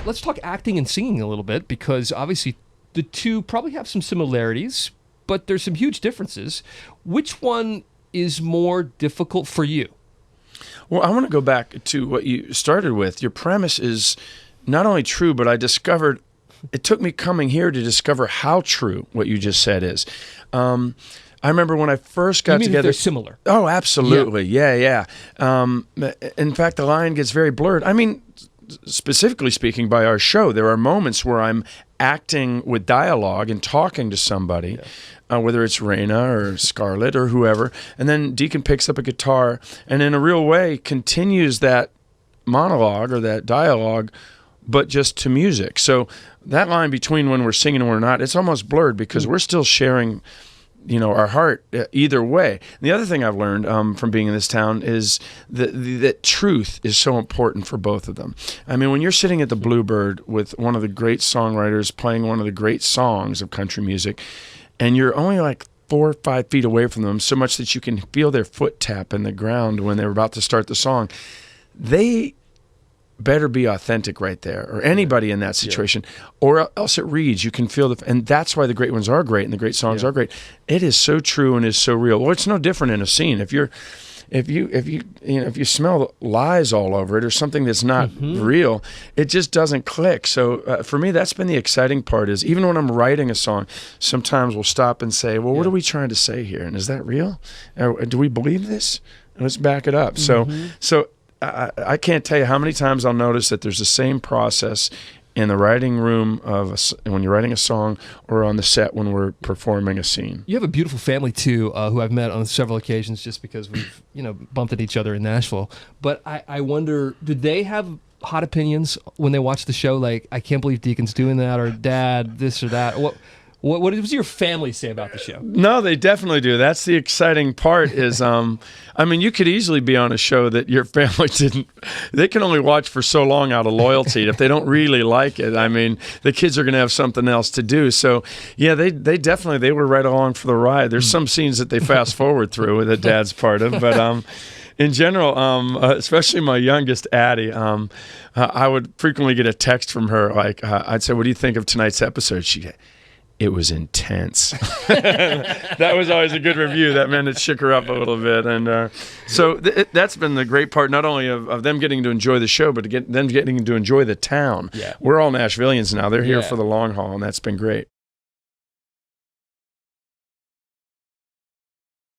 let's talk acting and singing a little bit, because obviously the two probably have some similarities, but there's some huge differences. Which one is more difficult for you? Well, I want to go back to what you started with. Your premise is not only true, but I discovered, it took me coming here to discover how true what you just said is. I remember when I first got together. They're similar. Oh, absolutely. Yeah. In fact, the line gets very blurred. I mean, specifically speaking, by our show, there are moments where I'm acting with dialogue and talking to somebody, whether it's Raina or Scarlett or whoever, and then Deacon picks up a guitar and in a real way continues that monologue or that dialogue, but just to music. So that line between when we're singing and we're not, it's almost blurred because we're still sharing our heart either way. And the other thing I've learned from being in this town is that truth is so important for both of them. I mean, when you're sitting at the Bluebird with one of the great songwriters playing one of the great songs of country music, and you're only like 4 or 5 feet away from them, so much that you can feel their foot tap in the ground when they're about to start the song, they better be authentic right there, or anybody in that situation, or else it reads. You can feel and that's why the great ones are great and the great songs are great. It is so true and is so real. Well, it's no different in a scene. If you smell lies all over it or something that's not real, it just doesn't click. So for me, that's been the exciting part. Is even when I'm writing a song, sometimes we'll stop and say, "Well, what are we trying to say here? And is that real? Do we believe this? And let's back it up." So I can't tell you how many times I'll notice that there's the same process in the writing room when you're writing a song, or on the set when we're performing a scene. You have a beautiful family too, who I've met on several occasions just because we've bumped into each other in Nashville. But I wonder, do they have hot opinions when they watch the show? Like, I can't believe Deacon's doing that, or Dad this or that. What does your family say about the show? No, they definitely do. That's the exciting part is, I mean, you could easily be on a show that your family they can only watch for so long out of loyalty. If they don't really like it, I mean, the kids are going to have something else to do. So, yeah, they were right along for the ride. There's some scenes that they fast forward through that Dad's part of, but in general, especially my youngest, Addie, I would frequently get a text from her, like, I'd say, "What do you think of tonight's episode?" She'd "It was intense." That was always a good review. That meant it shook her up a little bit. And so that's been the great part, not only of them getting to enjoy the show, but them getting to enjoy the town. Yeah. We're all Nashvillians now. They're here for the long haul, and that's been great.